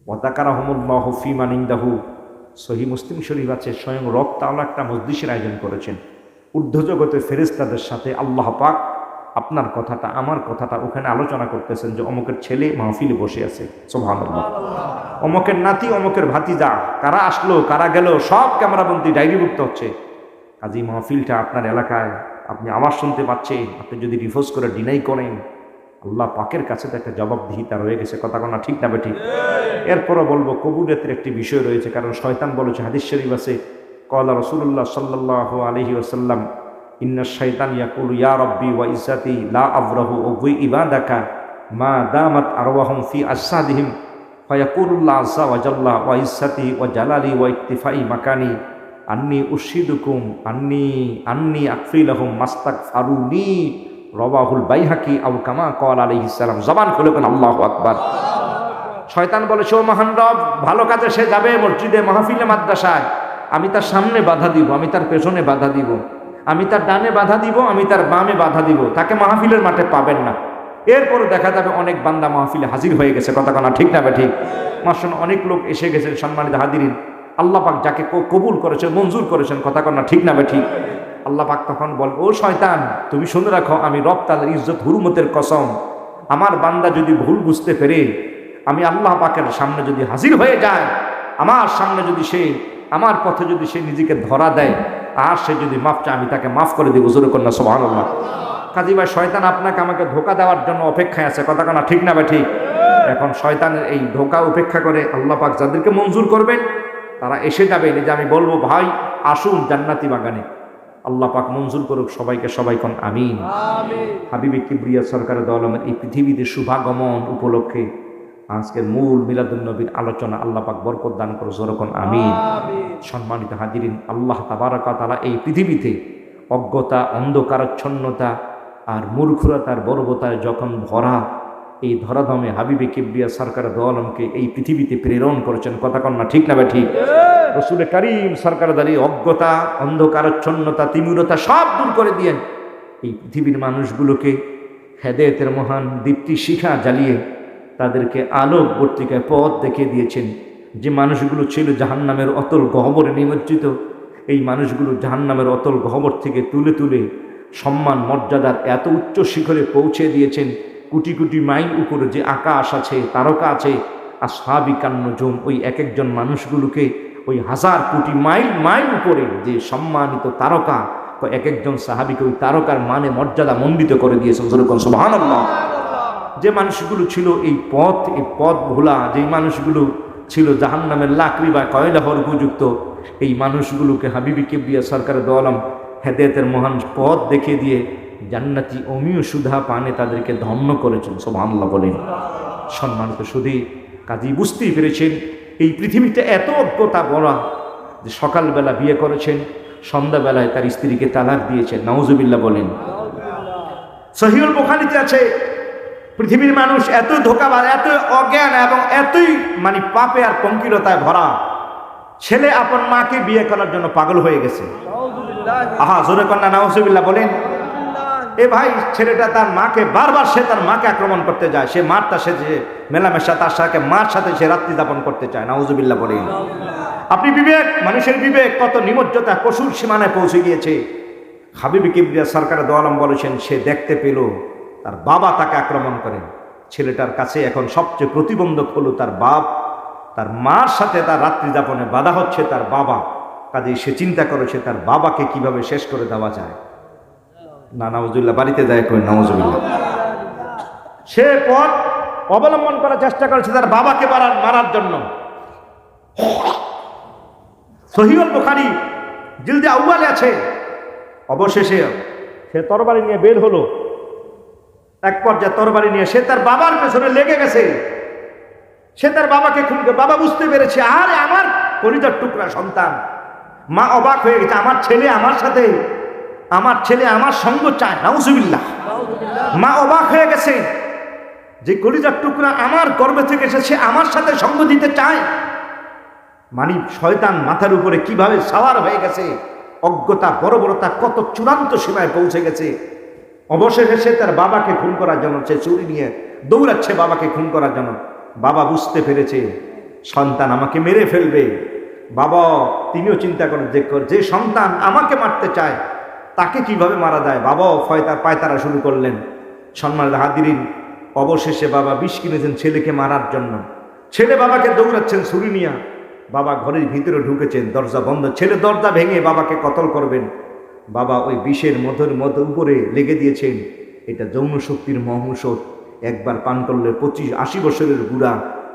ওয়া যাকারাহুমুল্লাহু ফী মান ইনদাহু। সহিহ মুসলিম শরীফ আছে, স্বয়ং রব তাআলা একটা মজলিসের আয়োজন করেছেন ঊর্ধ্বজগতের ফেরেশতাদের সাথে। আল্লাহ পাক আপনার কথাটা আমার কথাটা ওখানে আলোচনা করতেছেন যে অমুকের ছেলে মাহফিলে বসে আছে, সুবহানাল্লাহ, অমুকের নাতি অমুকের ভাতিজা, কারা আসলো কারা গেল সব ক্যামেরাবন্দি ডায়েরিভুক্ত হচ্ছে। কাজী মাহফিলটা আপনার এলাকায় আপনি আওয়াজ শুনতে পাচ্ছেন, আপনি যদি রিফোর্স করে ডিনাই করেন, আল্লাহ পাকের কাছে তো একটা জবাবদিহিতা রয়ে গেছে, কথা কোনা ঠিক না বেঠিক? এরপরও বলবো কবুলিয়তের একটি বিষয় রয়েছে, কারণ শয়তান বলেছে, হাদিস শরীফ আছে, ক্বালা রাসূলুল্লাহ সাল্লাল্লাহু আলাইহি ওয়াসাল্লাম, ইন্নাশ শাইতান ইয়াকুলু ইয়া রাব্বি ওয়া ইজ্জাতি লা আবরাহু ওয়া ইবাদাকা মা দামাত আরওয়াহুম ফি আসাদিহিম ফায়াকুলুল্লাহ আযজা ওয়া জাল্লা ওয়া ইজ্জাতি ওয়া জালালি ওয়া ইত্তিফাই মাকানি আন্নী উশহিদুকুম আন্নী আকফিলাহুম মাস্তাগফারুনি রাওয়াহুল বাইহাকি আও কামা ক্বালা আলাইহিস সালাম। জবান খুলে বলেন আল্লাহু আকবার। শয়তান বলেছে, ও মহান রব, ভালো কাজে সে যাবে মসজিদে, মাহফিলে, মাদ্রাসায়, আমি তার সামনে বাধা দিব, আমি তার পেছনে বাধা দিব, আমি তার ডানে বাধা দিব, আমি তার বামে বাধা দিব, তাকে মাহফিলের মাঠে পাবেন না। এরপরে দেখা যাবে অনেক বান্দা মাহফিলে হাজির হয়ে গেছে, কথা কোনা ঠিক না বেঠিক? মাসুন অনেক লোক এসে গেছেন, সম্মানিত হাজিরিন, আল্লাহ পাক যাকে কবুল করেছেন, মঞ্জুর করেছেন, কথা কোনা ঠিক না বেঠিক? আল্লাহ পাক তখন বল, ও শয়তান, তুমি শুনে রাখো, আমি রব তাআলার ইজ্জত হুরমতের কসম, আমার বান্দা যদি ভুল বুঝতে পেরে আমি আল্লাহ পাকের সামনে যদি হাজির হয়ে যায়, আমার সামনে যদি সে আমার পথে যদি সে নিজেকে ধরা দেয়, আর সে যদি মাফ চায়, আমি তাকে মাফ করে দিব, জোরে কন্যা সুবহানাল্লাহ। কাজী ভাই, শয়তান আপনাকে আমাকে ধোঁকা দেওয়ার জন্য অপেক্ষায় আছে, কথা কোনা ঠিক না ভাই ঠিক? এখন শয়তানের এই ধোঁকা উপেক্ষা করে আল্লাহ পাক যাদেরকে মঞ্জুর করবেন তারা এসে যাবে, এই যে আমি বলবো, ভাই আসুন জান্নাতি বাগানে, আল্লাহ পাক মঞ্জুর করুক সবাইকে, সবাই কোন আমিন। হাবিবে কিবরিয়া সরকার দু আলমের এই পৃথিবীতে শুভাগমন উপলক্ষে আজকের মূল মিলাদুন নবীর আলোচনা, আল্লাহ পাক বরকত দান করে, জোরে কোন আমিন। সম্মানিত হাজিরিন, আল্লাহ তাবারাক ওয়া তাআলা এই পৃথিবীতে অজ্ঞতা, অন্ধকারাচ্ছন্নতা আর মূর্খতার বর্বতায় যখন ভরা এই ধরাধামে হাবিবে কিবরিয়া সরকার দু আলমকে এই পৃথিবীতে প্রেরণ করেছেন, কথা কন্যা ঠিক না ঠিক? রসুল করিম সরকার দাঁড়িয়ে অজ্ঞতা, অন্ধকারাচ্ছন্নতা, তিমিরতা সব দূর করে দিয়েন, এই পৃথিবীর মানুষগুলোকে হেদায়েতের মহান দীপ্তি শিখা জ্বালিয়ে তাদেরকে আলোক বর্তিকায় পথ দেখিয়ে দিয়েছেন। যে মানুষগুলো ছিল জাহান্নামের অতল গহ্বরে নিমজ্জিত, এই মানুষগুলো জাহান্নামের অতল গহ্বর থেকে তুলে তুলে সম্মান মর্যাদার এত উচ্চ শিখরে পৌঁছে দিয়েছেন। কোটি কোটি মাইল উপরে যে আকাশ আছে, তারকা আছে, আসহাবিকান নুজুম, ওই এক একজন মানুষগুলোকে ওই হাজার কোটি মাইল মাইল উপরে যে সম্মানিত তারকা, এক একজন সাহাবীকে ওই তারকার মানে মর্যাদা মণ্ডিত করে দিয়েছেন, সুবহানাল্লাহ। যে মানুষগুলো ছিল এই পথ ভোলা, যে মানুষগুলো ছিল জাহান্নামের লাকড়ি বা কয়লা হওয়ার উপযুক্ত, এই মানুষগুলোকে হাবিবি কিবরিয়া সরকার দু আলম হেদায়েতের মহান পথ দেখিয়ে দিয়ে জান্নাতি অমীয় সুধা পানে তাদেরকে ধন্য করেছেন, সুবহানাল্লাহ বলেন। সম্মানিত সুধী, কাজী বুঝতেই পেরেছেন এই পৃথিবীতে এত অজ্ঞতা বলা যে সকালবেলা বিয়ে করেছেন, সন্ধ্যাবেলায় তার স্ত্রীকে তালাক দিয়েছেন, নাউজুবিল্লাহ বলেন। সহিহুল বুখারীতে আছে, পৃথিবীর মানুষ এত ধোঁকাবাজ, এত অজ্ঞান এবং এতই পাপে আর পঙ্কিলতায় ভরা, ছেলে আপন মাকে বিয়ে করার জন্য পাগল হয়ে গেছে। আহা, জোরে কন্যা নাউজুবিল্লাহ বলেন। এ ভাই, ছেলেটা তার মাকে বারবার সে তার মাকে আক্রমণ করতে যায়, সে মারটা সে যে মেলামেশা, তার সাথে মার সাথে সে রাত্রি যাপন করতে চায়, নাউজুবিল্লাহ বলেন। আপনি বিবেক, মানুষের বিবেক কত নিমজ্জতা, পশুর সীমানায় পৌঁছে গিয়েছে। হাবিব কিবরিয়া সরকার দু আলম বলেছেন, সে দেখতে পেল তার বাবা তাকে আক্রমণ করেন। ছেলেটার কাছে এখন সবচেয়ে প্রতিবন্ধক হলো তার বাপ, তার মার সাথে তার রাত্রি যাপনে বাধা হচ্ছে তার বাবা। কাজেই সে চিন্তা করেছে তার বাবাকে কিভাবে শেষ করে দেওয়া যায়। না, নাউজুবিল্লাহ, বাড়িতে যায় কই, নাউজুবিল্লাহ। সে পথ অবলম্বন করার চেষ্টা করেছে তার বাবাকে মারার জন্য। সহিহুল বুখারী জিলদে আউয়ালে আছে। অবশেষে সে তরবারি নিয়ে বের হলো। এক পর্যায়ে তরবারি নিয়ে সে তার বাবার পেছনে লেগে গেছে। সে তার বাবাকে খুন করে, বাবা বুঝতে পেরেছে, আরে আমার কলিজার টুকরা সন্তান। মা অবাক হয়ে গেছে, আমার ছেলে আমার সঙ্গ চায়, নাউজুবিল্লাহ। মা অবাক হয়ে গেছে যে কলিজার টুকরা আমার গর্ভে থেকে এসেছে, আমার সাথে সঙ্গ দিতে চায়। শয়তান মাথার উপরে কিভাবে সাওয়ার হয়ে গেছে, অজ্ঞতা, বর্বরতা কত চূড়ান্ত সীমায় পৌঁছে গেছে। অবশেষে সে তার বাবাকে খুন করার জন্য সে ছুরি নিয়ে দৌড়াচ্ছে বাবাকে খুন করার জন্য। বাবা বুঝতে পেরেছে সন্তান আমাকে মেরে ফেলবে। বাবা তিনিও চিন্তা করেন যে সন্তান আমাকে মারতে চায় তাকে কিভাবে মারা যায়। বাবাও পায়তারা শুরু করলেন। সম্মানিত হাদিরিন, অবশেষে বাবা বিষ কিনেছেন ছেলেকে মারার জন্য। ছেলে বাবাকে দৌড়াচ্ছেন ছুরি নিয়া। বাবা ঘরের ভিতরে ঢুকেছেন, দরজা বন্ধ। ছেলে দরজা ভেঙে বাবাকে কতল করবেন। বাবা ওই বিষের মধ্যে উপরে লেগে দিয়েছেন। এটা যৌন শক্তির মহৌষধ। একবার পান করলে 25-80 বছরের বুড়া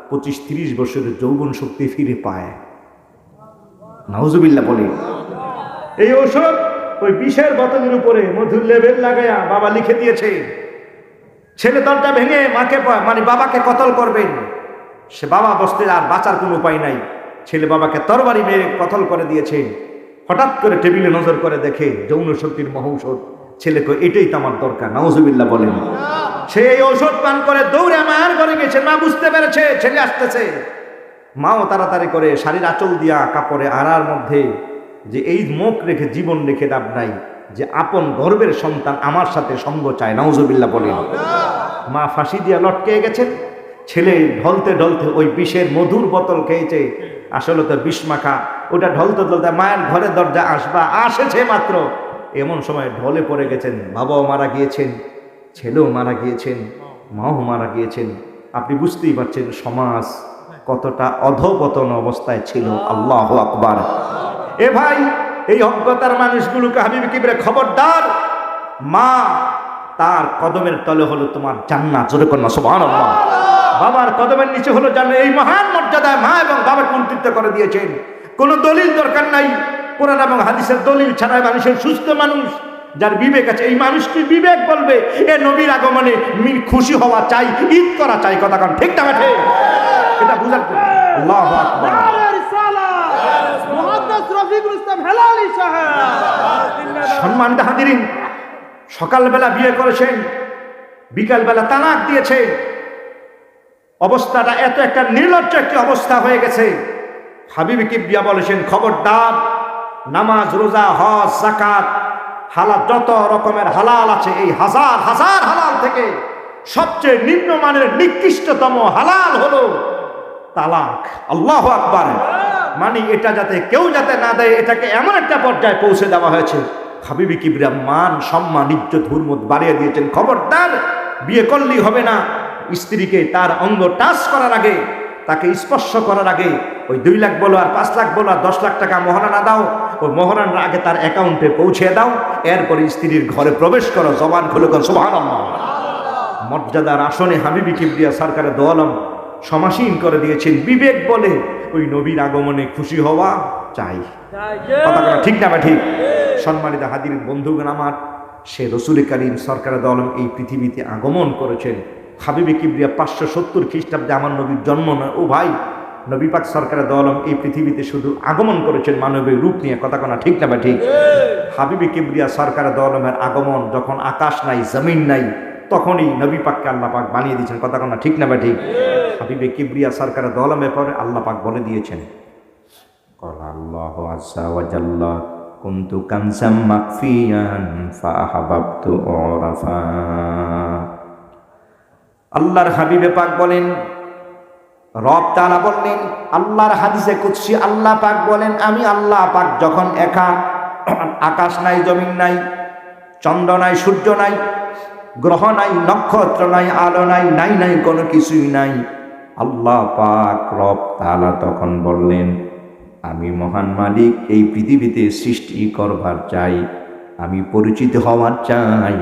25-30 বছরের যৌবন শক্তি ফিরে পায়। নাউজুবিল্লাহ বলে। এই ঔষধ ওই বিষের বোতলের উপরে মধুর লেবেল লাগায়া বাবা লিখে দিয়েছে। ছেলে দরজা ভেঙে বাবাকে কতল করবেন। সে বাবা বসতে আর বাঁচার কোনো উপায় নাই। ছেলে বাবাকে তরবারি মেরে কতল করে দিয়েছে। হঠাৎ করে টেবিলে নজর করে দেখে যৌন শক্তির মহৌষধ। ছেলেকে এটাই তো আমার দরকার। নাউজুবিল্লাহ বলেন। সে এই ঔষধ পান করে দৌড়ে মায়ের ঘরে গেছে। মা বুঝতে পেরেছে ছেলে আসতেছে। মাও তাড়াতাড়ি করে শাড়ির আঁচল দিয়া কাপড়ে আড়ার মধ্যে যে এই মুখ রেখে জীবন রেখে লাভ নাই, যে আপন গর্বের সন্তান আমার সাথে সঙ্গ চায়। নাউজুবিল্লাহ বলেন। মা ফাঁসি দিয়া লটকে গেছেন। ছেলে ঢলতে ঢলতে ওই বিষের মধুর বোতল খেয়েছে। আসলে তো বিষ মাখা। ওটা ঢলতে ঢলতে মায়ের ঘরের দরজা আসেছে মাত্র, এমন সময় ঢলে পড়ে গেছেন। বাবাও মারা গিয়েছেন, ছেলেও মারা গিয়েছেন, মাও মারা গিয়েছেন। আপনি বুঝতেই পারছেন সমাজ কতটা অধপতন অবস্থায় ছিল। আল্লাহু আকবার। এ ভাই, এই অজ্ঞতার মানুষগুলোকে হাবিব কিবরে খবরদার। মা তার কদমের তলে হলো তোমার জান্নাত। জোরে কন্যা সুবহানাল্লাহ। বাবার কদমের নিচে হলো জান্নাত। এই মহান মর্যাদায় মা এবং বাবাকে উন্নীত করে দিয়েছেন। কোনো দলিল দরকার নাই। কোরআন এবং হাদিসের দলিল ছাড়া মানুষের সুস্থ মানুষ যার বিবেক আছে, এই মানুষটি বিবেক বলবে এ নবীর আগমনে খুশি হওয়া চাই, ঈদ করা চাই। কথা কারণ ঠিক না ঠিক? এটা বুঝার জন্য। আল্লাহু আকবার। সম্মানিত হাজিরিন, সকালবেলা বিয়ে করেছেন, বিকালবেলা তালাক দিয়েছে। অবস্থাটা এত একটা নির্লজ্জ একটি অবস্থা হয়ে গেছে। হাবিব কিবরিয়া বলেছেন খবরদার, নামাজ, রোজা, হজ, যাকাত, হালাল, যত রকমের হালাল আছে, এই হাজার হাজার হালাল থেকে সবচেয়ে নিম্নমানের নিকৃষ্টতম হালাল হলো তালাক। আল্লাহু আকবার। মানে এটা যাতে কেউ যাতে না দেয়, এটাকে এমন একটা পর্যায়ে পৌঁছে দেওয়া হয়েছে। হাবিব কিবরিয়া মান, সম্মান, ইজ্জত, হুরমত বাড়িয়ে দিয়েছেন। খবরদার, বিয়ে করলেই হবে না। স্ত্রীকে তার অঙ্গ টাচ করার আগে, তাকে স্পর্শ করার আগে ওই 2 লাখ বলো আর 5 লাখ বলো আর 10 লাখ টাকা মহারণা দাও। ওই মহারণার আগে তার অ্যাকাউন্টে পৌঁছে দাও। এরপরে স্ত্রীর ঘরে প্রবেশ করো। জবান খুলে কোন সুবহানাল্লাহ। মর্যাদার আসনে হাবিবি কিবরিয়া সরকারে দো আলম সমাসীন করে দিয়েছেন। বিবেক বলে ওই নবীর আগমনে খুশি হওয়া চাই। কথা বলা ঠিক না বা ঠিক? সম্মানিত হাজির বন্ধুগণ আমার, সে রসুল করিম সরকারে দো আলম এই পৃথিবীতে আগমন করেছেন। হাবিবে কিবরিয়া 570 খ্রিস্টাব্দে আমার নবীর জন্ম নয়। ও ভাই, নবী পাক সরকারে দো আলম এই পৃথিবীতে শুধু আগমন করেছেন মানবের রূপ নিয়ে। কথা কোনা ঠিক না বা ঠিক? হাবিবে কিবরিয়া সরকারে দো আলমের আগমন যখন আকাশ নাই, জমিন নাই, তখনই নবী পাককে আল্লাহ পাক বানিয়ে দিয়েছেন। কথা কোনা ঠিক না বা ঠিক? হাবিবে কিবরিয়া সরকারে দো আলমের পরে আল্লাহ পাক বলে দিয়েছেন, ক্বালা আল্লাহু আযজা ওয়া জাল্লা কুনতু কানজাম মাকফিয়ান ফাআহাবাবতু উরাফা। আল্লাহর হাবিবে পাক বলেন, রব তাআলা বললেন, আল্লাহর হাদিসে কুদসি আল্লাহ পাক বলেন, আমি আল্লাহ পাক যখন একা, আকাশ নাই, জমিন নাই, চন্দ্র নাই, সূর্য নাই, গ্রহ নাই, নক্ষত্র নাই, আলো নাই, নাই নাই কোনো কিছুই নাই, আল্লাহ পাক রব তাআলা তখন বললেন, আমি মহান মালিক এই পৃথিবীতে সৃষ্টি করবার চাই, আমি পরিচিত হওয়ার চাই।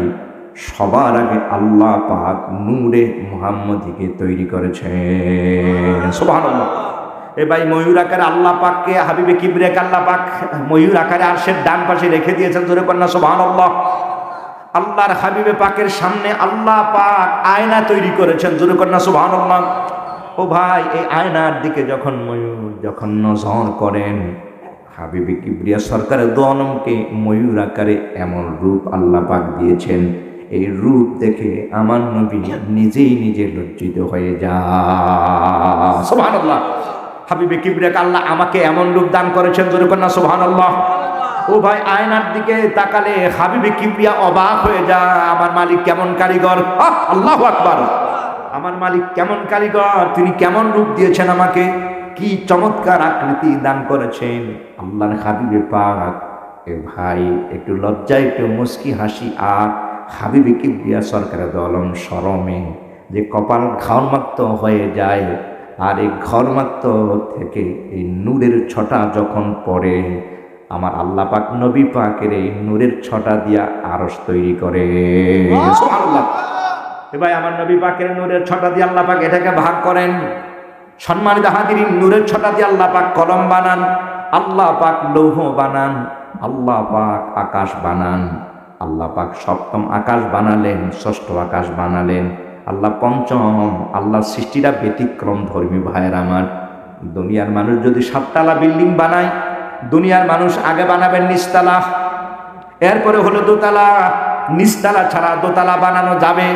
সবার আগে আল্লাহ পাক নূরে মুহাম্মদীকে তৈরি করেছেন। সুবহানাল্লাহ। এ ভাই, ময়ূর আকারে আল্লাহ পাককে, হাবিবে কিবরিয়াকে আল্লাহ পাক ময়ূর আকারে আরশের ডান পাশে রেখে দিয়েছেন। জোরে কন্যা সুবহানাল্লাহ। আল্লাহর হাবিবে পাকের সামনে আল্লাহ পাক আয়না তৈরি করেছেন। জোরে কন্যা সুবহানাল্লাহ। ও ভাই, এই আয়নার দিকে যখন ময়ূর যখন নজর করেন, হাবিবে কিবরিয়া সরকারে দো আলমকে ময়ূর আকারে এমন রূপ আল্লাহ পাক দিয়েছেন, এই রূপ দেখে আমার নবী নিজেই নিজে লজ্জিত হয়ে যায়। সুবহানাল্লাহ। হাবিবে কিবরিয়াকে আল্লাহ আমাকে এমন রূপ দান করেছেন। জোরে কন্যা সুবহানাল্লাহ। ও ভাই, আয়নার দিকে তাকালে হাবিবে কিবরিয়া অবাক হয়ে যায়, আমার মালিক কেমন কারিগর। আল্লাহু আকবার। আমার মালিক কেমন কারিগর, তিনি কেমন রূপ দিয়েছেন আমাকে, কি চমৎকার আকৃতি দান করেছেন আল্লাহর হাবিবে পাক। এ ভাই একটু লজ্জা, একটু মুস্কি হাসি, আর হাবিবে কিবরিয়া সরকারের দলম শরমে যে কপাল ঘরমাক্ত হয়ে যায়। আর এই ঘরমাক্ত থেকে এই নূরের ছটা যখন পড়ে, আমার আল্লাহ পাক নবী পাকের এই নূরের ছটা দিয়া আরশ তৈরি করে। সুবহানাল্লাহ। এ ভাই আমার নবী পাকের নূরের ছটা দিয়ে আল্লাহ পাক এটাকে ভাগ করেন। সম্মানিত হাজিরিন, নূরের ছটা দিয়ে আল্লাহ পাক কলম বানান, আল্লাহ পাক লৌহ বানান, আল্লাহ পাক আকাশ বানান। আল্লাহ পাক সপ্তম আকাশ বানালেন, ষষ্ঠ আকাশ বানালেন, আল্লাহ পঞ্চম। আল্লাহ সৃষ্টিটা ব্যতিক্রম ধর্মী ভাইয়ের আমার। দুনিয়ার মানুষ যদি 7 তলা বিল্ডিং বানায়, দুনিয়ার মানুষ আগে বানাবেন নিচতলা, এরপরে হলো দোতলা। নিচতলা ছাড়া দোতলা বানানো যাবে?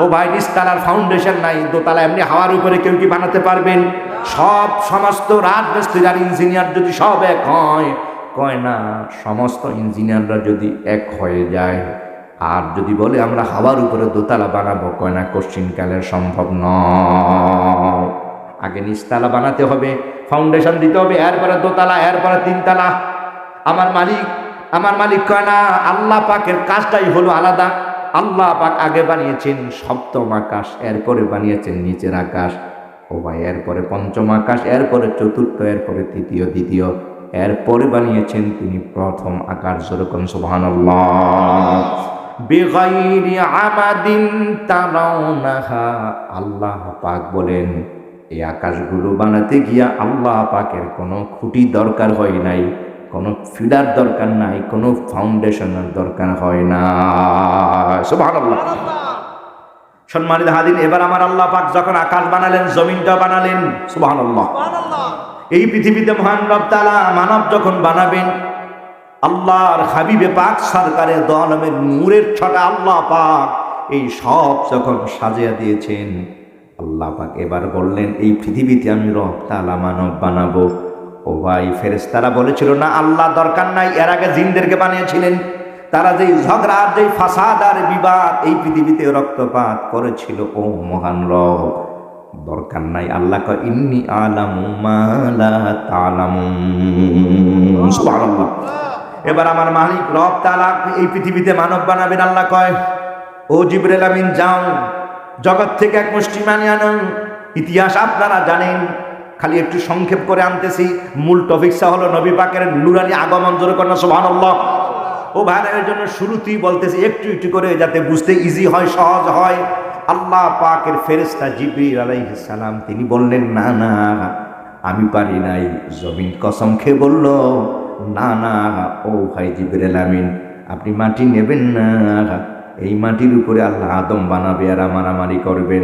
ও ভাই, নিচতলার ফাউন্ডেশন নাই, দোতলা এমনি হাওয়ার উপরে কেউ কি বানাতে পারবেন? সমস্ত রাজমিস্ত্রি আর ইঞ্জিনিয়ার যদি সব এক হয়, কয় না সমস্ত ইঞ্জিনিয়াররা যদি এক হয়ে যায় আর যদি বলে আমরা হাওয়ার উপরে দোতলা বানাবো, কয় না কোশ্চিনকালের সম্ভব নয়। আগে নিচতলা বানাতে হবে, ফাউন্ডেশন দিতে হবে, এরপরে দোতলা, এরপরে 3 তলা। আমার মালিক কয় না, আল্লাহ পাকের কাজটাই হলো আলাদা। আল্লাহ পাক আগে বানিয়েছেন সপ্তম আকাশ, এরপরে বানিয়েছেন নিচের আকাশ। ও ভাই, এরপরে পঞ্চম আকাশ, এরপরে চতুর্থ, এরপরে তৃতীয়, দ্বিতীয়, এরপরে বানিয়েছেন তিনি প্রথম আকাশ। যেরকম সুবহানাল্লাহ। বিগাইরি আমাদিন তারাউনাহা, আল্লাহ পাক বলেন এই আকাশগুলো বানাতে গিয়া আল্লাহ পাকের কোনো খুঁটি দরকার হয় নাই, কোনো ফিলার দরকার নাই, কোনো ফাউন্ডেশনের দরকার হয় না। সুবহানাল্লাহ। সম্মানিত হাজির, এবার আমার আল্লাহ পাক যখন আকাশ বানালেন, জমিনটা বানালেন, সুবহানাল্লাহ। এই পৃথিবীতে মহান রব তাআলা মানব যখন বানাবেন, আল্লাহর হাবিবে পাক সরকারে দো আলমের নূরের ছটা আল্লাহ পাক এই সব যখন সাজিয়ে দিয়েছেন, আল্লাহ পাক এবার বললেন এই পৃথিবীতে আমি রব তাআলা মানব বানাবো। ও ভাই, ফেরেশতারা বলেছিল না আল্লাহ দরকার নাই, এর আগে জিনদেরকে বানিয়েছিলেন। তারা যেই ঝগড়া আর যেই ফাসাদ আর বিবাদ এই পৃথিবীতে রক্তপাত করেছিল, ও মহান রব দরকার নাই। আল্লাহ কয় ইন্নী আলামু মা লা তা'লামুন। সুবহানাল্লাহ। এবার আমার মালিক রব তাআলা এই পৃথিবীতে মানব বানাবেন। আল্লাহ কয় ও জিবরাইল আমিন যাও, জগৎ থেকে এক মুষ্টি মানি আনুন। ইতিহাস আপনারা জানেন, খালি একটু সংক্ষেপ করে আনতেছি। মূল টপিকটা হলো নবী পাকের নূরানি আগমন। জোরে করেন সুবহানাল্লাহ। ও ভাইয়ের জন্য শুরুতেই বলতেছি একটু একটু করে, যাতে বুঝতে ইজি হয়, সহজ হয়। আল্লাহ পাকের ফেরেশতা জিবরিল আলাইহিস সালাম তিনি বললেন না না আমি পারি নাই। জমিন কসম খেয়ে বলল না না ও ভাই জিবরিল আমিন, আপনি মাটি নেবেন না, এই মাটির উপরে আল্লাহ আদম বানাবে আর মারামারি করবেন।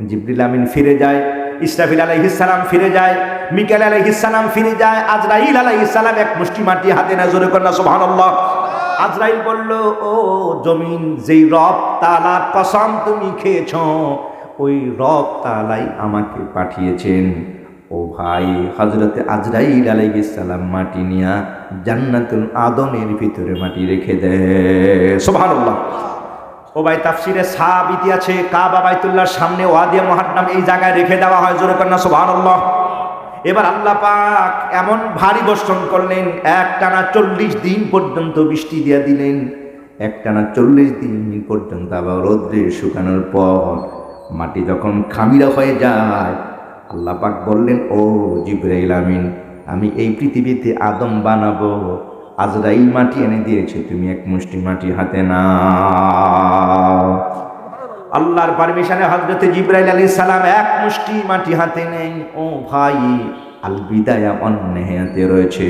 জিবরিল আমিন ফিরে যায়, ইসরাফিল আলাইহিস সালাম ফিরে যায়, মিকাইল আলাইহিস সালাম ফিরে যায়, আজরাইল আলাইহিস সালাম এক মুষ্টি মাটি হাতে না। জোরে করেন সুবহানাল্লাহ। আজরাইল বলল ও জমিন, যেই রব তাআলার কসম তুমি খেয়েছ, ওই রব তাআলাই আমাকে পাঠিয়েছেন। ও ভাই, হযরতে আজরাইল আলাইহিস সালাম মাটি নিয়া জান্নাতুল আদমের ভিতরে মাটি রেখে দেয়। সুবহানাল্লাহ। ও ভাই, তাফসিরে সাবিতি আছে কাবা বাইতুল্লাহর সামনে ওয়াদিয়া মুহান্নাম এই জায়গায় রেখে দেওয়া হয়। জোরে করেন সুবহানাল্লাহ। এবার আল্লাহ পাক এমন ভারী বর্ষণ করলেন, একটানা 40 দিন পর্যন্ত বৃষ্টি দিয়ে দিলেন। একটানা 40 দিন পর্যন্ত আবার রোদ্রে শুকানোর পর মাটি যখন খামিরা হয়ে যায়, আল্লাহ পাক বললেন ও জিবরাইল আমিন, আমি এই পৃথিবীতে আদম বানাবো। আজরাইল মাটি এনে দিয়েছে, তুমি এক মুষ্টি মাটি হাতে নাও। আল্লাহর পারমিশনে হযরতে জিবরাইল আলাইহিস সালাম এক মুষ্টি মাটি হাতে নেই। ও ভাই, আল বিদায়া ওয়ান নিহায়াতে রয়েছে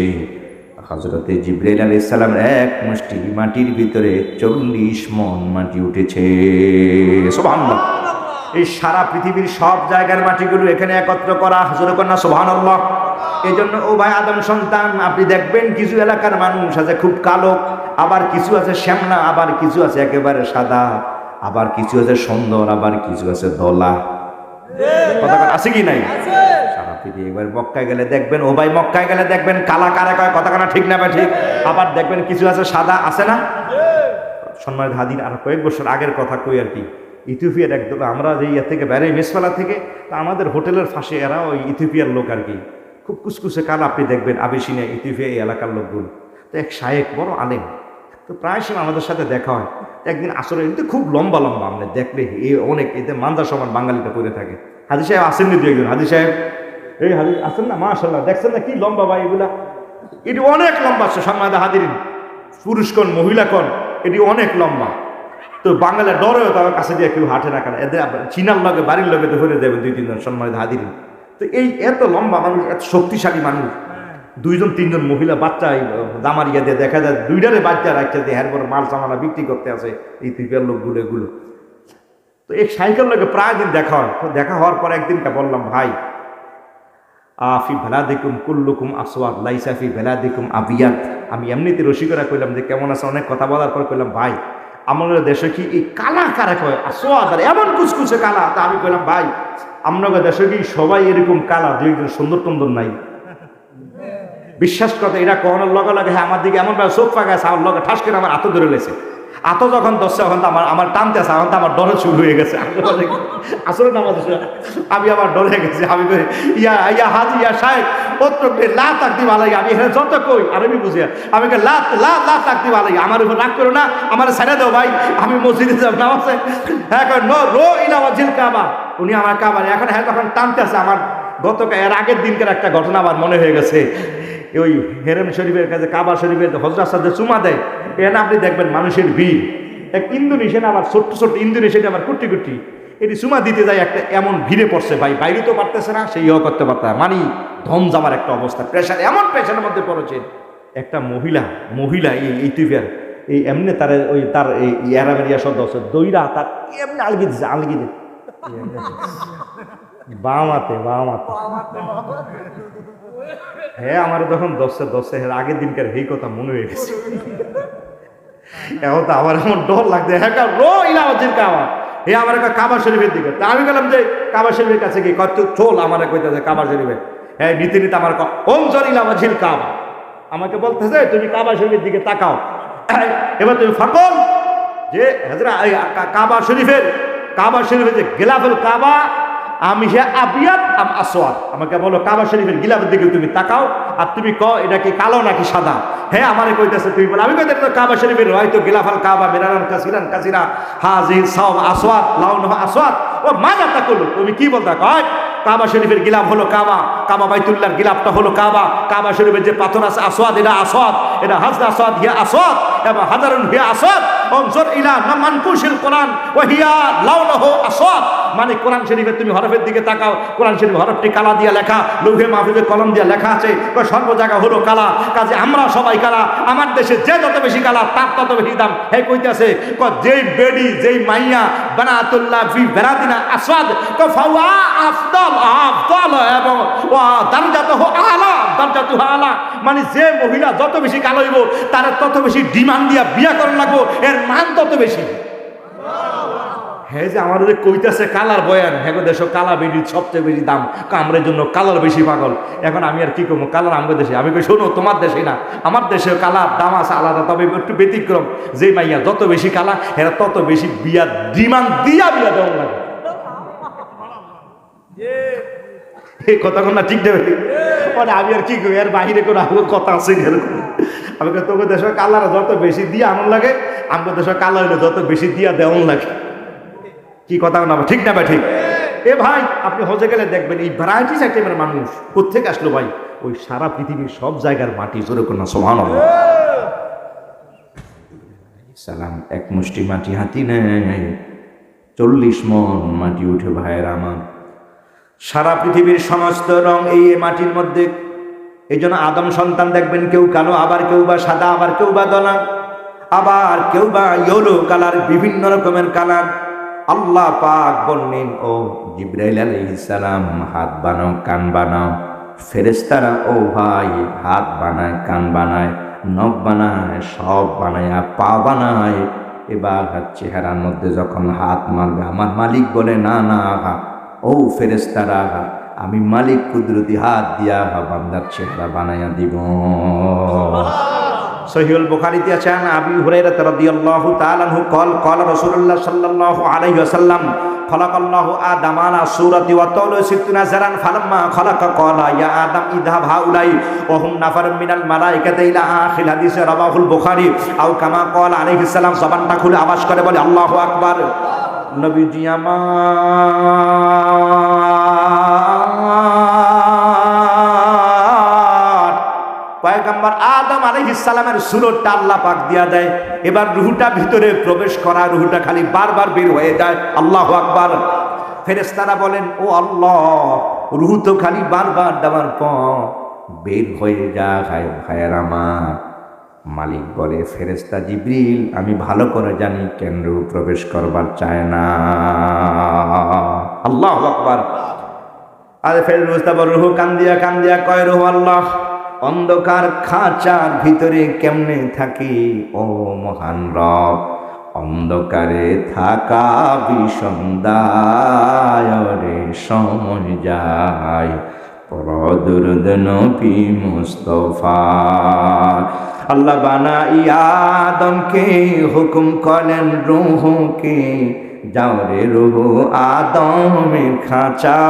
হযরতে জিবরাইল আলাইহিস সালাম এক মুষ্টি মাটির ভিতরে 40 মণ মাটি উঠেছে। সুবহানাল্লাহ। এই সারা পৃথিবীর সব জায়গার মাটিগুলো এখানে একত্র করা। জোরে করেন সুবহানাল্লাহ। এই জন্য ও ভাই আদম সন্তান, আপনি দেখবেন কিছু এলাকার মানুষ আছে খুব কালো, আবার কিছু আছে শ্যামলা, আবার কিছু আছে একেবারে সাদা, আবার কিছু আছে সুন্দর, আবার কিছু আছে দলা। কথা আছে কি নাই? সারা পৃথিবী। এবার মক্কায় গেলে দেখবেন, ও ভাই মক্কায় গেলে দেখবেন কালা কারা কয়, কথা কানা ঠিক না ভাই ঠিক। আবার দেখবেন কিছু আছে সাদা, আছে না? সম্মানিত হাজির, আর কয়েক বছর আগের কথা কই আর কি, ইথিওপিয়ার একদম আমরা যে ইয়ে থেকে বেড়ে মেসফালা থেকে, তা আমাদের হোটেলের পাশে এরা ওই ইথিওপিয়ার লোক আর কি, খুব কুচকুচে কালো আপনি দেখবেন আবেশিনিয়া ইথিওপিয়া এই এলাকার লোকগুলো। তো এক শায়েক বড় আলেম, তো প্রায় সময় আমাদের সাথে দেখা হয়। একদিন আসলে কিন্তু খুব লম্বা লম্বা, আপনি দেখলে এই অনেক এতে মান্দা সমান বাঙালিটা করে থাকে। হাজি সাহেব আসেননি দু একজন, হাজি সাহেব এই হাজি আসেন না, মাশাল্লাহ দেখছেন না কি লম্বা ভাই এগুলা, এটি অনেক লম্বা সম্মানিত হাজিরিন, পুরুষ কোন মহিলা কোন, এটি অনেক লম্বা। তো বাঙালির ডরেও তার কাছে দিয়ে কেউ হাঁটে না, কারণ এদের চিনার লগে বাড়ির লগে তো ধরে দেবে 2-3 জন সম্মানিত হাজিরিন। তো এই এত লম্বা মানুষ, এত শক্তিশালী মানুষ, 2-3 জন মহিলা বাচ্চা দামার ইয়ে দিয়ে দেখা যায় 2টারে বাচ্চা রাখতে দিয়ে হ্যার পরে মাল সামানা বিক্রি করতে আসে এই ইথিওপিয়ার লোকগুলো এগুলো। তো এই সাইকেল লোকে প্রায় দিন দেখা হয়। তো দেখা হওয়ার পর একদিনটা বললাম, ভাই আফি ভেলাদিকুম কুল্লুকুম আসওয়াদ লাইসাফি ভেলাদিকুম আবিয়াত। আমি এমনিতে রসিকরা কইলাম যে কেমন আছে, অনেক কথা বলার পর কইলাম, ভাই আমাদের দেশে কি এই কালা কারা কয় আসওয়াদ আর এমন কুচকুচে কালা? তা আমি কইলাম, ভাই আপনাদের দেশে কি সবাই এরকম কালা? 2-1 জন সুন্দর টন্দর নাই? বিশ্বাস করতে এটা কখনোর লগে লগে হ্যাঁ আমার দিকে এমন ভাবে চোখ পাকাছে, আমার লগে ঠাস করে আমার হাতও ধরে লেছে। আত যখন দশে তখন তো আমার টানতে আছে, এখন তো আমার ডরে শুরু হয়ে গেছে। আসলে নামাজ আমি আবার ডরে গেছি। আমি কই ইয়া ইয়া হাজি ইয়া সাহেব অত্রকে লা তাকদি ভালাই, আমি এখানে যত কই আরবি বুঝিয়া আমি লা লা লা তাকদি ভালাই, আমার উপর রাগ করো না, আমার ছেড়ে দাও ভাই, আমি মসজিদে যাব নামাজে। হ্যাঁ নো রো ইলা ওয়াজিল কাবা, উনি আমার কাবা এখন হ্যাঁ তখন টানতে আছে। আমার গতকাল এর আগের দিনকার একটা ঘটনা আমার মনে হয়ে গেছে। ওই হেরেম শরীফের কাছে কাবা শরীফের হজরত সাথে চুমা দেয়, এখানে আপনি দেখবেন মানুষের ভিড়। এক ইন্দোনেশিয়ান আবার ছোট্ট ছোট্ট ইন্দোনেশিয়ান আবার কুটি কুটি এটি চুমা দিতে যায়, একটা এমন ভিড়ে পড়ছে ভাই, বাইরে তো পারতেছে না, সেই ইয়ে করতে পারত না, মানে ধম জামার একটা অবস্থা, প্রেশার এমন প্রেশারের মধ্যে পড়েছে। একটা মহিলা এই ইথিওপিয়ার এই এমনি তার ওই তার এই এরামেরিয়া সদস্য দইরা তার এমনি আলগি দিচ্ছে বামাতে হ্যাঁ আমার যখন দশে আগের দিনকার এই কথা মনে হয়ে গেছে। এখন তো আমার এমন ডর লাগছে, হ্যাঁ কাবা এই আমার একটা কাবা শরীফের দিকে। তা আমি গেলাম যে কাবা শরীফের কাছে গিয়ে কত চোল আমার কইতেছে কাবা শরীফে, হ্যাঁ নীতি আমার অঞ্চল ইলামাঝিল কাবা, আমাকে বলতেছে তুমি কাবা শরীফের দিকে তাকাও। এবার তুমি ফাকল যে কাবা শরীফের যে গিলাফুল কাবা, আমি হে আবিয়াত আম আসওয়াদ, আমাকে বলো কাবা শরীফের গিলাফের দিকে তুমি তাকাও আর তুমি এটা কি কালো নাকি সাদা? হ্যাঁ আমারে কইতেছে তুমি বলো, আমি কইতে কাবা শরীফের হয়তো গিলাফাল কাবা মিরারান কাসিরা হাজি সাওব আসওয়াদ লাউনহু আসওয়াদ ও মাযা তাকুলু, তুমি কি বলতা? কয় কাবা শরীফের গিলাফ হলো কাবা বাইতুল্লাহর গিলাফটা হলো কাবা শরীফের যে পাথর আছে আসওয়াদ, এটা আসওয়াদ, এটা হাজরা আসওয়াদ হিয়া আসওয়াদ এবং হাজারুন হিয়া আসওয়াদ অনজুর ইলা মানকুশিল কোরআন ওয়া হিয়া লাউনহু আসওয়াদ, মানে কোরআন শরীফের তুমি হরফের দিকে তাকাও, কোরআন শরীফ হরফটি কালা দিয়া লেখা, লৌহে মাহফুজে কলম দিয়া লেখা আছে, সর্ব জায়গা হলো কালা, কাজে আমরা সবাই কালা, আমার দেশে যে যত বেশি কালা তার তত বেশি দাম। হে কইতাছে যেই বেডি যেই মাইয়া বানাতুল্লাহ ফি বেরাদিনা আসওয়াদ ফাওয়া আফদাল এবং ওয়া দারজাতুহু আলা, মানে যে মহিলা যত বেশি কালো হইব তার তত বেশি ডিমান্ড দিয়া বিয়া করা লাগবো, এর মান তত বেশি। হ্যাঁ যে আমার কইতাছে কালার বয়ান, হ্যাঁ দেশ কালা বেডির সবচেয়ে বেশি দাম, কামড়ের জন্য কালার বেশি পাগল। এখন আমি আর কি করবো, কালার আমার দেশে, আমি কই শোনো তোমার দেশে না, আমার দেশে কালার দাম আছে আলাদা, তবে একটু ব্যতিক্রম, যে মাইয়া যত বেশি কালা এরা তত বেশি বিয়া ডিমান্ড দিয়া বিয়া দেওয়া লাগে। এই কথা না ঠিক দেবে, মানে আমি আর কি করি, এর বাহিরে কোনো কথা আছে এরকম। আমি তোকে দেশে কালার যত বেশি দিয়া আনন্দ লাগে, আমাদের দেশে কালার হইলে যত বেশি দিয়া দেওয়া লাগে। কি কথা না ঠিক না ভাই? ঠিক। এ ভাই আপনি হজে গেলে দেখবেন এই ভ্যারাইটিস আইটেমের মানুষ কোত্থেকে আসলো ভাই, ওই সারা পৃথিবীর সব জায়গার মাটি জোরে কোন সুবহানাল্লাহ। সালাম এক মুষ্টি মাটি হাতি নেয় 40 মন মাটি উঠে ভাইয়ের আমার, সারা পৃথিবীর সমস্ত রং এই মাটির মধ্যে। এই জন্য আদম সন্তান দেখবেন কেউ কালো, আবার কেউ বা সাদা, আবার কেউ বা দলা, আবার কেউ বা ইয়েলো কালার, বিভিন্ন রকমের কালার। আল্লাহ পাক বললেন ও জিবরাইল আলাইহিস সালাম হাত বানাও কান বানাও, ফেরেশতারা ও ভাই হাত বানায় কান বানায় নখ বানায় সব বানায় পা বানায়। এবার চেহারার মধ্যে যখন হাত মারবে আমার মালিক বলে না না ও ফেরেশতারা আমি মালিক কুদরতি হাত দিয়া বান্দার চেহারা বানাইয়া দিব। সহিহুল বুখারীতে আছে আবি হুরায়রা রাদিয়াল্লাহু তাআলা আনহু قال রাসূলুল্লাহ সাল্লাল্লাহু আলাইহি ওয়াসাল্লাম খালাকাল্লাহু আদাম আলা সূরাতি ওয়া তাওলা সিত্তুনা জারান ফালাম্মা খালাকা ক্বালা ইয়া আদম ইযহাব হাউলাই ওয়া হুম নাফারুম মিনাল মালাইকাতি ইলা আখির হাদিস রাওয়াহুল বুখারী আও কামা ক্বালা আলাইহিস সালাম জবানটা খুলে আওয়াজ করে বলে আল্লাহু আকবার। নবীজি আমার পয়গম্বর আদম আলাইহিস সালামের সুরতটা আল্লাহ পাক দিয়া দেয়, এবার রূহটা ভিতরে প্রবেশ করা, রূহটা খালি বারবার বের হয়ে যায়। আল্লাহু আকবার। ফেরেশতারা বলেন ও আল্লাহ, রূহ তো খালি বারবার দেওয়ার পর বের হয়ে যায় ভাইয়ের আমার। মালিক বলে ফেরেশতা জিবরিল, আমি ভালো করে জানি কেন রূহ প্রবেশ করবার চায় না। আল্লাহু আকবার। আর ফেরেশতা বলে রূহ কান্দিয়া কান্দিয়া কয় রূহ আল্লাহ অন্ধকার খাঁচার ভিতরে কেমনে থাকি ও মহান রব, অন্ধকারে থাকা বিষন্দায় রে সময় যায় পরদুরুদ নবী মুস্তাফা। আল্লাহ বানাইয়া আদমকে হুকুম করেন রূহকে যাও রে রূহ আদমের খাঁচা।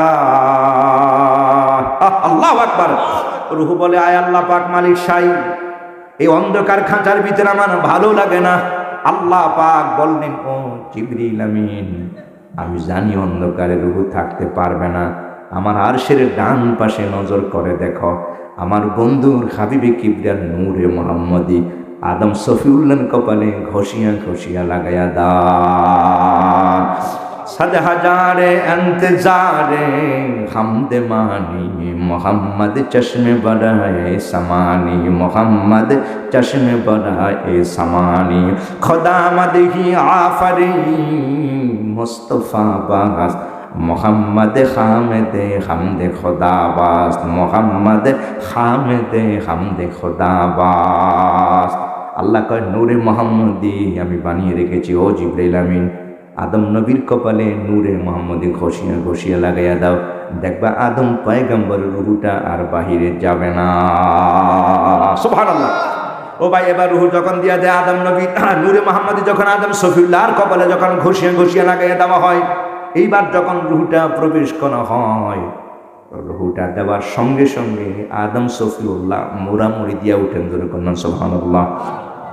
আল্লাহু আকবার। রূহ বলে আয় আল্লাহ পাক মালিক সাই, এই অন্ধকার খাঁচার ভিতরে আমার ভালো লাগে না। আল্লাহ পাক বললেন ও জিবরিল আমিন, আমি জানি অন্ধকারে রূহ থাকতে পারবে না, আমার আরশের ডান পাশে নজর করে দেখো, আমার বন্ধুর হাবিবে কিবরিয়ার নূরে মুহাম্মদী আদম সফিউল্লাহর কপালে ঘষিয়া ঘষিয়া লাগাইয়া দাও। सद हजारे इंतजारे हमदे मानी मोहम्मद चश्मे बराए समानी, मोहम्मद चश्मे बराए समानी, खुदा मदही आफरी मुस्तफा बास मोहम्मद खामदे हमदे खुदा बास, मोहम्मद खामदे हमदे खुदा बास। আল্লাহ কয় নূরে মোহাম্মদী আমি বানিয়ে রেখেছি ও জিবরাইল আমিন, আদম নবীর কপালে নূরে মোহাম্মদী ঘষিয়া ঘষিয়া লাগাইয়া দাও, দেখবা আদম পয়গম্বরের রূহটা আর বাহিরে যাবে না। সুবহানাল্লাহ। ও ভাই এবার রূহ যখন দিয়া দেয় আদম নবী নূরে মোহাম্মদী, যখন আদম সফিউল্লাহর কপালে যখন ঘষিয়া ঘষিয়া লাগাইয়া দেওয়া হয়, এইবার যখন রূহটা প্রবেশ করা হয়, রূহটা দেওয়ার সঙ্গে সঙ্গে আদম সফিউল্লাহ মোরামুড়ি দিয়া উঠেন, ধরে কন্যা সুবহানাল্লাহ।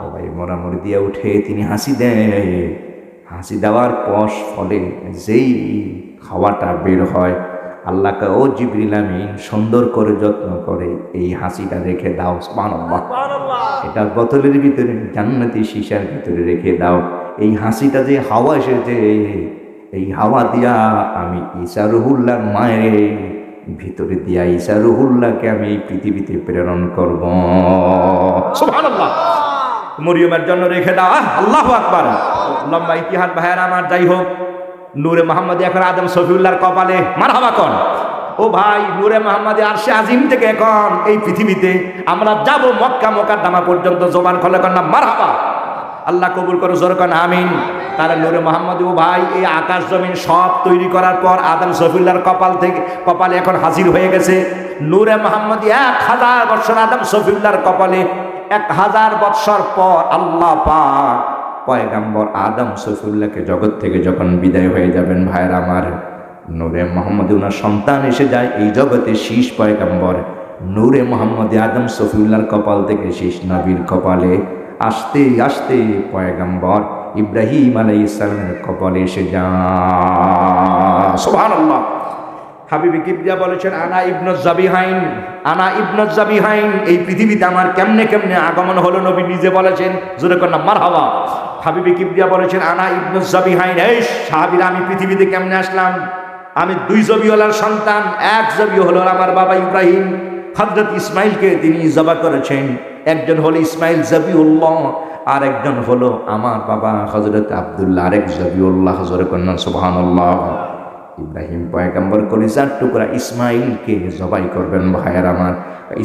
ও ভাই মোরামুড়ি দিয়া উঠে তিনি হাসি দেয়, হাসি দেওয়ার পর ফলে যেই হাওয়াটা বের হয়, আল্লাহকে ও জিবরিল আমিন সুন্দর করে যত্ন করে এই হাসিটা রেখে দাও। সুবহানাল্লাহ। এটা বোতলের ভিতরে জান্নাতি শিশার ভিতরে রেখে দাও। এই হাসিটা যে হাওয়া এসেছে, এই হাওয়া দিয়া আমি ঈসা রুহুল্লাহর মায়ের ভিতরে দিয়া ঈসা রুহুল্লাহকে আমি এই পৃথিবীতে প্রেরণ করব। সুবহানাল্লাহ। মরিয়মের জন্য রেখে দাও। আল্লাহু আকবার। লম্বা ইতিহাস ভাইয়েরা আমার। যাই হোক, নূরে মোহাম্মদী এখন আদম সফিউল্লাহর কপালে মারহাবা কন। ও ভাই নূরে মোহাম্মদী আরশে আজিম থেকে এখন এই পৃথিবীতে আমরা যাব মক্কা মুকাদ্দামা পর্যন্ত, জবান খোলা কর না মারহাবা। আল্লাহ কবুল করো, জোরে কন আমিন। তারা নূরে মোহাম্মদী ও ভাই এই আকাশ জমিন সব তৈরি করার পর আদম সফিউল্লাহর কপালে এখন হাজির হয়ে গেছে নূরে মোহাম্মদী। 1000 বছর আদম সফিউল্লাহর কপালে, 1000 বৎসর পর আল্লাহ পাক পয়গম্বর আদম সফিউল্লাহকে জগৎ থেকে যখন বিদায় হয়ে যাবেন ভাইয়ের আমার, নূরে মোহাম্মদী ওনার সন্তান এসে যায় এই জগতে শীষ পয়গম্বর। নূরে মোহাম্মদী আদম সফিউল্লাহর কপাল থেকে শীষ নবীর কপালে আস্তে আস্তে পয়গম্বর ইব্রাহিম আলাইহিস সালামের কপালে এসে যায়। সুবহানাল্লাহ। হাবিবে কিবরিয়া বলেছেন আনা ইবনুজ জাবিহাইন, আনা ইবনুজ জাবিহাইন, এই পৃথিবীতে আমার কেমনে কেমনে আগমন হলো নবী নিজে বলেছেন, জোরে কর না মারহাবা। হাবিবে কিবরিয়া বলেছেন আনা ইবনুজ জাবিহাইন, এই সাহাবীরা আমি পৃথিবীতে কেমনে আসলাম, আমি 2 জবিওয়ালার সন্তান। এক জবি হলো আমার বাবা ইব্রাহিম, হযরত ইসমাইলকে তিনি জবা করেছেন। একজন হলো ইসমাইল জবিউল্লাহ, আর একজন হলো আমার বাবা হযরত আব্দুল্লাহ, আরেক জবিউল্লাহ। জোরে কর না সুবহানাল্লাহ। ইব্রাহিম পয়গম্বর কলিজার টুকরা ইসমাইলকে জবাই করবেন ভাইয়ের আমার।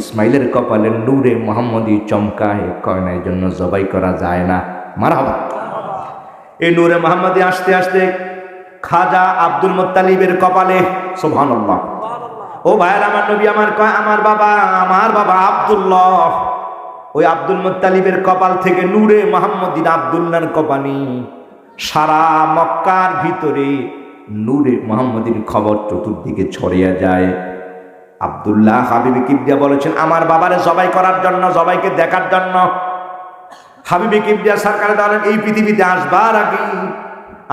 ইসমাইলের কপালে নূরে মোহাম্মদী চমকায়, কয় না এই জন্য জবাই করা যায় না। মারহাবা। এই নূরে মোহাম্মদী আসতে আসতে খাজা আব্দুল মুত্তালিবের কপালে। সুবহানাল্লাহ। ও ভাইয়ের আমার, নবী আমার কয় আমার বাবা আব্দুল্লাহ। ও ওই আব্দুল মুত্তালিবের কপাল থেকে নূরে মুহাম্মদিন আব্দুল্লাহর কপানি, সারা মক্কার ভিতরে নূরে মুহাম্মদিন খবর চতুর্দিকে ছড়িয়ে যায়। আব্দুল্লাহ হাবিবে কিবরিয়া বলেছেন, আমার বাবারে জবাই করার জন্য, জবাইকে দেখার জন্য হাবিবে কিবরিয়া সরকার বলেন, এই পৃথিবীতে আসবার আগে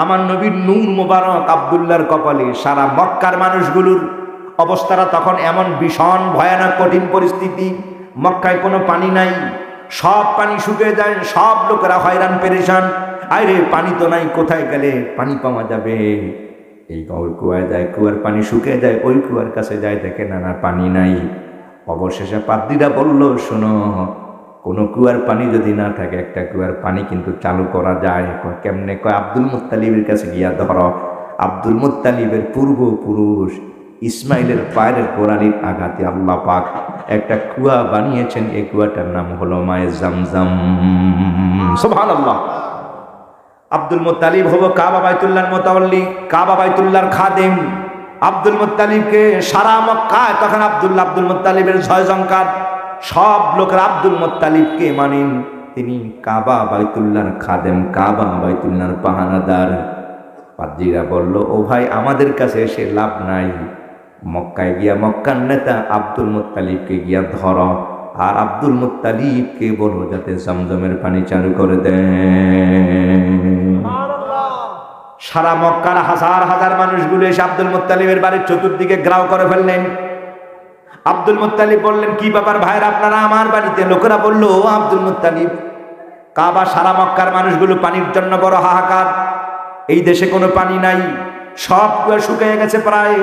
আমার নবীর নূর মোবারক আব্দুল্লাহর কপালে। সারা মক্কার মানুষগুলোর অবস্থাটা তখন এমন ভীষণ ভয়ানক কঠিন পরিস্থিতি। মক্কায় কোনো পানি নাই, সব পানি শুকিয়ে যায়, সব লোকেরা হয়রান পেরেশান। আরে পানি তো নাই, কোথায় গেলে পানি পাওয়া যাবে? এই কুয়ায় যায়, কুয়ার পানি শুকিয়ে যায়, ওই কুয়ার কাছে যায়, দেখে না পানি নাই। অবশেষে পাদ্রীরা বলল, শোনো, কোনো কুয়ার পানি যদি না থাকে, একটা কুয়ার পানি কিন্তু চালু করা যায়। কেমনে? কয় আব্দুল মুত্তালিবের কাছে গিয়া ধরো। আব্দুল মুত্তালিবের পূর্বপুরুষ ইসমাইলের পায়ের গোড়ালির আঘাতে আল্লাহ পাক একটা কুয়া বানিয়েছেন। এই কুয়াটার নাম হলো মায়ে জামজাম। সুবহানাল্লাহ। আব্দুল মুত্তালিব হবো কাবা বাইতুল্লাহর মুতাওয়াল্লি, কাবা বাইতুল্লাহর খাদেম। আব্দুল মুত্তালিবকে সারা মক্কায় তখন আব্দুল মুত্তালিবের জয়জঙ্কার। সব লোকেরা আব্দুল মুত্তালিবকে মানেন, তিনি কাবা বাইতুল্লাহর খাদেম, কাবা বাইতুল্লাহর পাহারাদার। পাদ্রীরা বলল, ও ভাই, আমাদের কাছে এসে লাভ নাই, মক্কায় গিয়া মক্কার নেতা আব্দুল মুত্তালিবকে গিয়া ধর, আর আব্দুল মুত্তালিবকে বলো যাতে জমজমের পানি চালু করে দেন। সারা মক্কার হাজার হাজার মানুষগুলো এসে আব্দুল মুত্তালিবের বাড়ির চতুর্দিকে ঘেরাও করে ফেললেন। আব্দুল মুত্তালিব বললেন, কি ব্যাপার ভাইরা, আপনারা আমার বাড়িতে? লোকেরা বলল, ও আব্দুল মুত্তালিব, কাবা সারা মক্কার মানুষগুলো পানির জন্য বড় হাহাকার, এই দেশে কোনো পানি নাই, সব কুয়া শুকিয়ে গেছে প্রায়,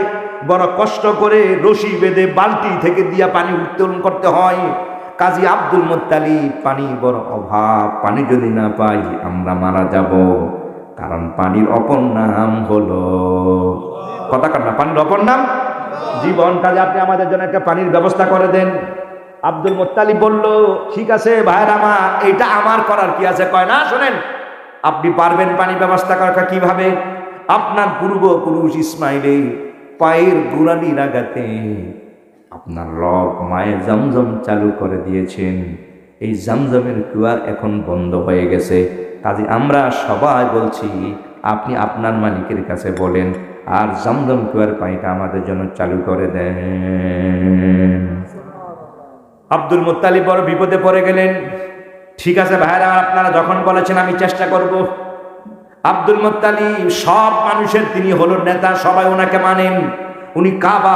বড় কষ্ট করে রশি বেঁধে বালতি থেকে দিয়া পানি উত্তোলন করতে হয়। কাজী আব্দুল মুত্তালিব, পানি বড় অভাব, পানি যদি না পাই আমরা মারা যাব, কারণ পানির অপর নাম হলো, কথা কার না, পানির অপর নাম জীবন। কাজে আপনি আমাদের জন্য একটা পানির ব্যবস্থা করে দেন। আব্দুল মুত্তালিব বলল, ঠিক আছে ভাইরা আমার, এটা আমার করার কি আছে? কয় না, শোনেন, আপনি পারবেন পানি ব্যবস্থা করা। কিভাবে? আপনার পূর্বপুরুষ ইসমাইলের পায়ের গোড়ালির আঘাতে আপনার রব মায়ে জমজম চালু করে দিয়েছেন। এই জমজমের কুয়া এখন বন্ধ হয়ে গেছে। কাজে আমরা সবাই বলছি, আপনি আপনার মালিকের কাছে বলেন, আর জমজম কুয়ার পানিটা আমাদের জন্য চালু করে দেন। আব্দুল মুত্তালিব বড় বিপদে পড়ে গেলেন। ঠিক আছে ভাইরা, আপনারা যখন বলেছেন আমি চেষ্টা করব। আব্দুল মুত্তালিব সব মানুষের তিনি হলো নেতা, সবাই ওনাকে মানেন। উনি কাবা